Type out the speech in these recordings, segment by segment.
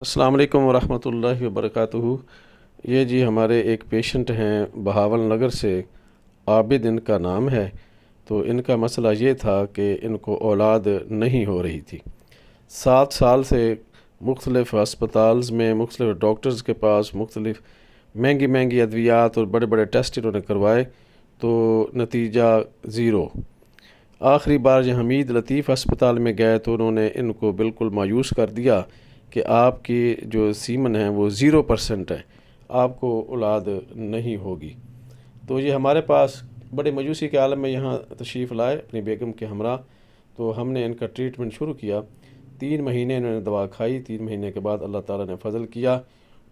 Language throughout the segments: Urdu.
السلام علیکم ورحمۃ اللہ وبرکاتہ۔ یہ جی ہمارے ایک پیشنٹ ہیں بہاول نگر سے، عابد ان کا نام ہے۔ تو ان کا مسئلہ یہ تھا کہ ان کو اولاد نہیں ہو رہی تھی۔ 7 سال سے مختلف ہسپتالز میں، مختلف ڈاکٹرز کے پاس، مختلف مہنگی ادویات اور بڑے بڑے ٹیسٹ انہوں نے کروائے، تو نتیجہ زیرو۔ آخری بار جو حمید لطیف ہسپتال میں گئے تو انہوں نے ان کو بالکل مایوس کر دیا کہ آپ کی جو سیمن ہے وہ 0% ہے، آپ کو اولاد نہیں ہوگی۔ تو یہ ہمارے پاس بڑے مایوسی کے عالم میں یہاں تشریف لائے اپنی بیگم کے ہمراہ۔ تو ہم نے ان کا ٹریٹمنٹ شروع کیا۔ 3 مہینے انہوں نے دوا کھائی۔ 3 مہینے کے بعد اللہ تعالیٰ نے فضل کیا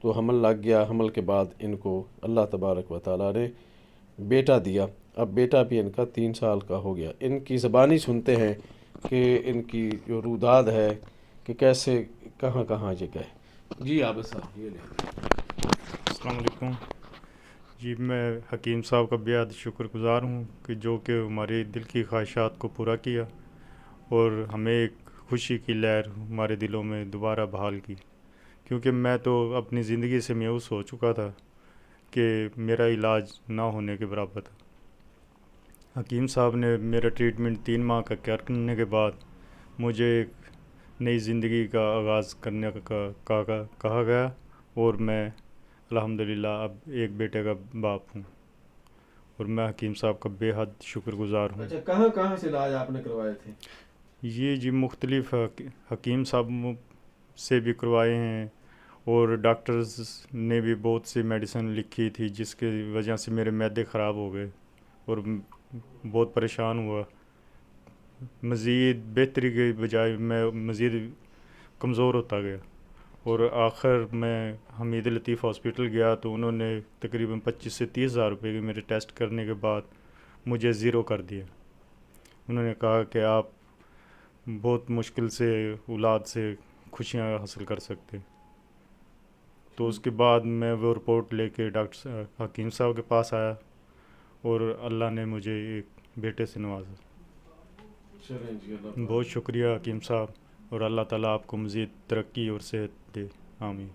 تو حمل لگ گیا۔ حمل کے بعد ان کو اللہ تبارک و تعالیٰ نے بیٹا دیا۔ اب بیٹا بھی ان کا 3 سال کا ہو گیا۔ ان کی زبانی سنتے ہیں کہ ان کی جو روداد ہے کہ کیسے کہاں کہاں یہ گئے۔ جی عابد صاحب یہ لیں۔ السلام علیکم جی، میں حکیم صاحب کا بے حد شکر گزار ہوں کہ جو کہ ہماری دل کی خواہشات کو پورا کیا اور ہمیں ایک خوشی کی لہر ہمارے دلوں میں دوبارہ بحال کی، کیونکہ میں تو اپنی زندگی سے مایوس ہو چکا تھا کہ میرا علاج نہ ہونے کے برابر تھا۔ حکیم صاحب نے میرا ٹریٹمنٹ 3 ماہ کا کرنے کے بعد مجھے ایک نئی زندگی کا آغاز کرنے کا کہا گیا، اور میں الحمدللہ اب ایک بیٹے کا باپ ہوں، اور میں حکیم صاحب کا بے حد شکر گزار ہوں۔ اچھا، کہاں کہاں سے علاج آپ نے کروائے تھے؟ یہ جی مختلف حکیم صاحب سے بھی کروائے ہیں، اور ڈاکٹرز نے بھی بہت سی میڈیسن لکھی تھی جس کی وجہ سے میرے معدے خراب ہو گئے اور بہت پریشان ہوا۔ مزید بہتری کے بجائے میں مزید کمزور ہوتا گیا، اور آخر میں حمید لطیف ہاسپٹل گیا تو انہوں نے تقریباً 25 سے 30 ہزار روپے کے میرے ٹیسٹ کرنے کے بعد مجھے 0 کر دیا۔ انہوں نے کہا کہ آپ بہت مشکل سے اولاد سے خوشیاں حاصل کر سکتے۔ تو اس کے بعد میں وہ رپورٹ لے کے ڈاکٹر حکیم صاحب کے پاس آیا، اور اللہ نے مجھے ایک بیٹے سے نوازا۔ بہت شکریہ حکیم صاحب، اور اللہ تعالیٰ آپ کو مزید ترقی اور صحت دے، آمین۔